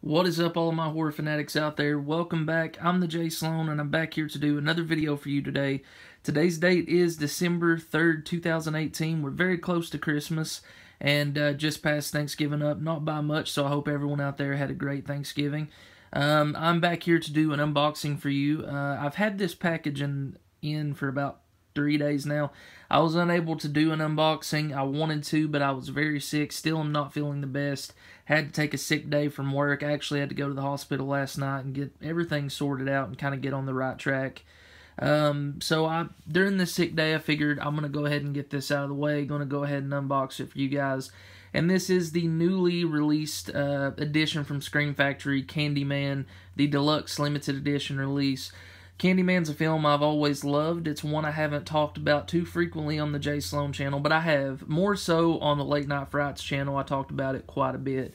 What is up, all of my horror fanatics out there? Welcome back. I'm the Jay Sloan, and I'm back here to do another video for you today. Today's date is December 3rd, 2018. We're very close to Christmas, and just past Thanksgiving up. Not by much, so I hope everyone out there had a great Thanksgiving. I'm back here to do an unboxing for you. I've had this package in for about 3 days now. I was unable to do an unboxing. I wanted to, but I was very sick. Still am not feeling the best. Had to take a sick day from work. I actually had to go to the hospital last night and get everything sorted out and kind of get on the right track. So during this sick day, I figured I'm going to go ahead and get this out of the way. Going to go ahead and unbox it for you guys. And this is the newly released edition from Scream Factory, Candyman, the Deluxe Limited Edition release. Candyman's a film I've always loved. It's one I haven't talked about too frequently on the Jay Sloan channel, but I have. More so on the Late Night Frights channel. I talked about it quite a bit.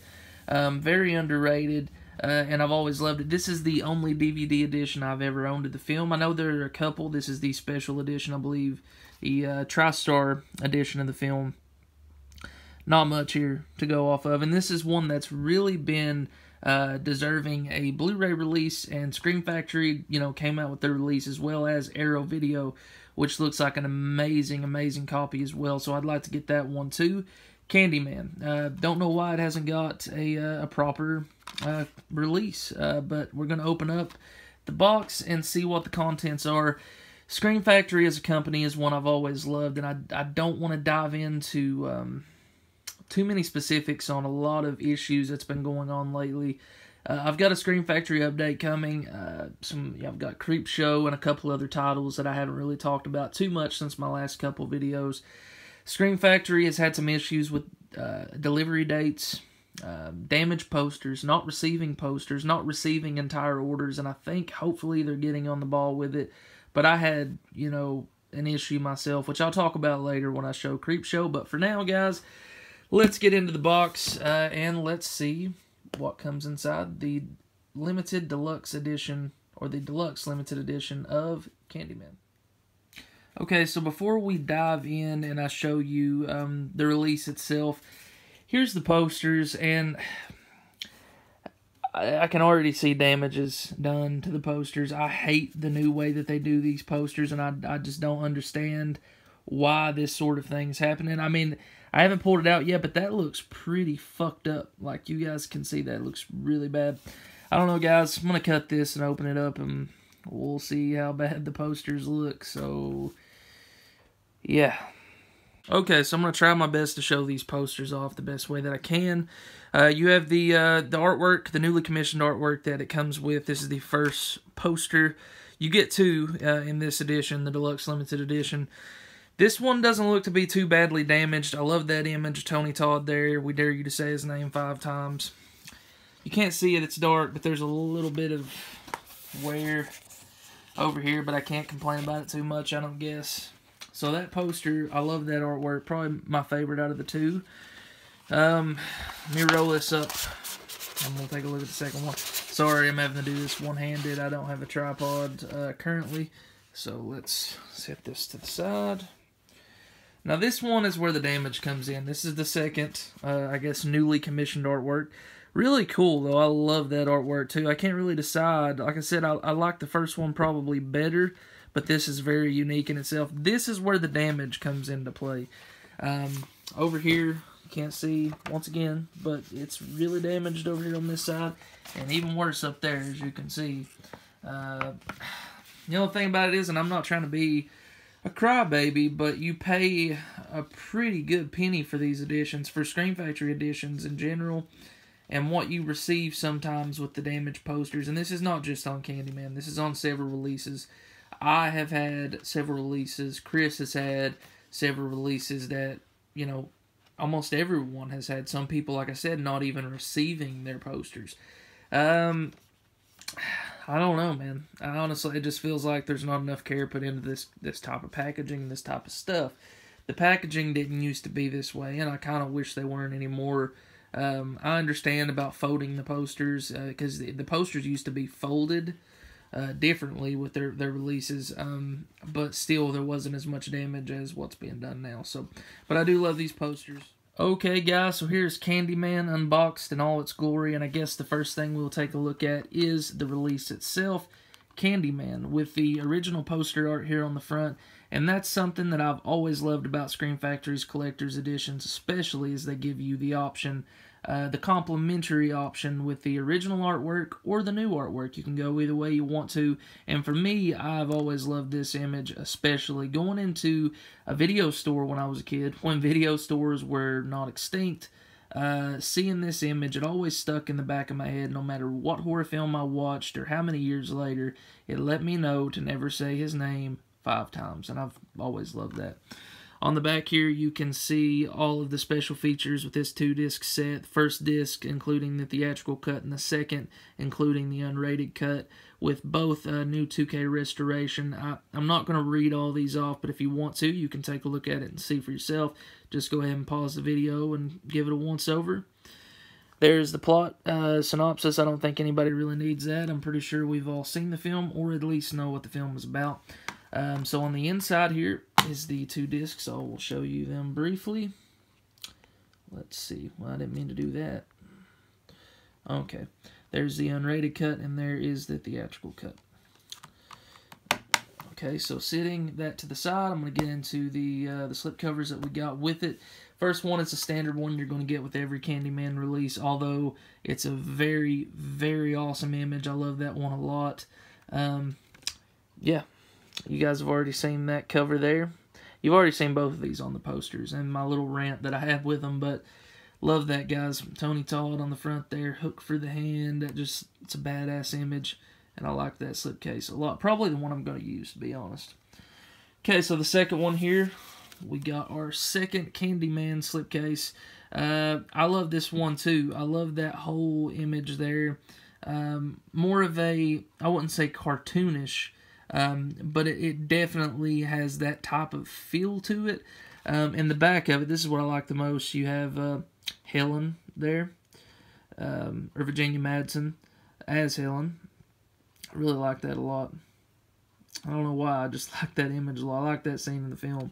Very underrated, and I've always loved it. This is the only DVD edition I've ever owned of the film. I know there are a couple. This is the special edition, I believe. The TriStar edition of the film. Not much here to go off of. And this is one that's really been deserving a Blu-ray release, and Scream Factory, came out with their release, as well as Arrow Video, which looks like an amazing copy as well. So I'd like to get that one too. Candyman. Don't know why it hasn't got a proper release, but we're going to open up the box and see what the contents are. Scream Factory as a company is one I've always loved, and I don't want to dive into too many specifics on a lot of issues that's been going on lately. I've got a Scream Factory update coming. I've got Creepshow and a couple other titles that I haven't really talked about too much since my last couple videos. Scream Factory has had some issues with delivery dates, damaged posters, not receiving entire orders, and I think hopefully they're getting on the ball with it. But I had, an issue myself, which I'll talk about later when I show Creepshow. But for now, guys, let's get into the box, and let's see what comes inside the limited deluxe edition, or the deluxe limited edition of Candyman. Okay, so before we dive in and I show you the release itself, here's the posters, and I can already see damages done to the posters. I hate the new way that they do these posters, and I just don't understand why this sort of thing's happening. I mean, I haven't pulled it out yet, but that looks pretty fucked up. Like, you guys can see that. It looks really bad. I don't know, guys. I'm going to cut this and open it up, and we'll see how bad the posters look. So, yeah. Okay, so I'm going to try my best to show these posters off the best way that I can. You have the artwork, the newly commissioned artwork that it comes with. This is the first poster. You get two in this edition, the Deluxe Limited Edition. This one doesn't look to be too badly damaged. I love that image of Tony Todd there. We dare you to say his name 5 times. You can't see it, it's dark, but there's a little bit of wear over here, but I can't complain about it too much, I don't guess. So that poster, I love that artwork. Probably my favorite out of the two. Let me roll this up. I'm going to take a look at the second one. Sorry, I'm having to do this one-handed. I don't have a tripod currently. So let's set this to the side. Now this one is where the damage comes in. This is the second, I guess, newly commissioned artwork. Really cool, though. I love that artwork, too. I can't really decide. Like I said, I like the first one probably better, but this is very unique in itself. This is where the damage comes into play. Over here, you can't see, once again, but it's really damaged over here on this side, and even worse up there, as you can see. The only thing about it is, and I'm not trying to be a crybaby, but you pay a pretty good penny for these editions, for Scream Factory editions in general, and what you receive sometimes with the damaged posters. And this is not just on Candyman, this is on several releases. I have had several releases, Chris has had several releases that, almost everyone has had. Some people, like I said, not even receiving their posters. I don't know, man. Honestly, it just feels like there's not enough care put into this type of packaging, this type of stuff. The packaging didn't used to be this way, and I kind of wish they weren't anymore. I understand about folding the posters, because the posters used to be folded differently with their releases, but still there wasn't as much damage as what's being done now. So, but I do love these posters. Okay, guys, so here's Candyman unboxed in all its glory, and I guess the first thing we'll take a look at is the release itself, Candyman, with the original poster art here on the front, and that's something that I've always loved about Scream Factory's collector's editions, especially as they give you the option, the complimentary option with the original artwork or the new artwork. You can go either way you want to, and for me, I've always loved this image, especially going into a video store when I was a kid, when video stores were not extinct. Seeing this image, it always stuck in the back of my head. No matter what horror film I watched or how many years later, it let me know to never say his name 5 times, and I've always loved that. On the back here, you can see all of the special features with this 2-disc set. The first disc, including the theatrical cut, and the second, including the unrated cut, with both new 2K restoration. I'm not going to read all these off, but if you want to, you can take a look at it and see for yourself. Just go ahead and pause the video and give it a once-over. There's the plot synopsis. I don't think anybody really needs that. I'm pretty sure we've all seen the film, or at least know what the film is about. So on the inside here is the 2 discs. I will show you them briefly. Let's see. Well, I didn't mean to do that. Okay. There's the unrated cut, and there is the theatrical cut. Okay, so setting that to the side, I'm going to get into the slipcovers that we got with it. First one is a standard one you're going to get with every Candyman release, although it's a very, very awesome image. I love that one a lot. Yeah. You guys have already seen that cover there. You've already seen both of these on the posters and my little rant that I have with them, but love that, guys. Tony Todd on the front there, hook for the hand. It's a badass image, and I like that slipcase a lot. Probably the one I'm going to use, to be honest. Okay, so the second one here, we got our second Candyman slipcase. I love this one too. I love that whole image there. More of a, I wouldn't say cartoonish, but it definitely has that type of feel to it. In the back of it, this is what I like the most. You have Helen there, or Virginia Madsen as Helen. I really like that a lot. I don't know why, I just like that image a lot. I like that scene in the film.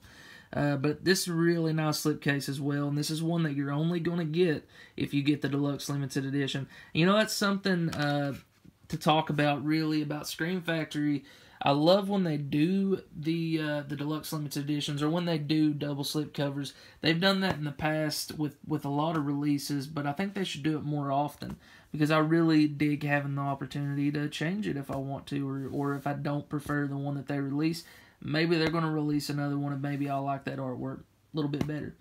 But this is a really nice slipcase as well, and this is one that you're only going to get if you get the Deluxe Limited Edition. You know, that's something to talk about, really, about Scream Factory. I love when they do the Deluxe Limited Editions, or when they do double slip covers. They've done that in the past with a lot of releases, but I think they should do it more often, because I really dig having the opportunity to change it if I want to, or if I don't prefer the one that they release. Maybe they're going to release another one, and maybe I'll like that artwork a little bit better.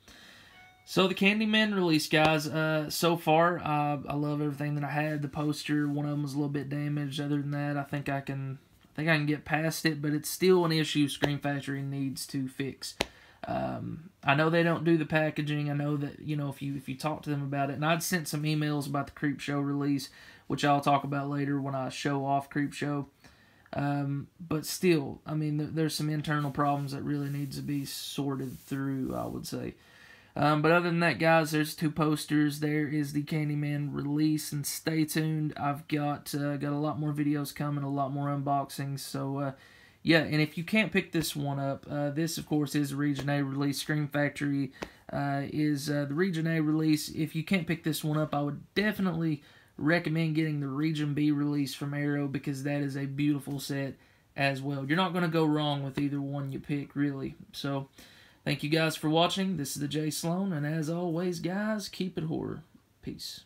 So the Candyman release, guys, so far, I love everything that I had. The poster, one of them was a little bit damaged. Other than that, I think I can get past it, but it's still an issue Scream Factory needs to fix. I know they don't do the packaging. I know that, you know, if you talk to them about it, and I'd sent some emails about the Creepshow release, which I'll talk about later when I show off Creepshow. But still, I mean, there's some internal problems that really needs to be sorted through, I would say. But other than that, guys, there's 2 posters. There is the Candyman release, and stay tuned. I've got a lot more videos coming, a lot more unboxings. So, yeah, and if you can't pick this one up, this, of course, is a Region A release. Scream Factory is the Region A release. If you can't pick this one up, I would definitely recommend getting the Region B release from Arrow, because that is a beautiful set as well. You're not going to go wrong with either one you pick, really. So, thank you guys for watching. This is the Jay Sloan, and as always, guys, keep it horror. Peace.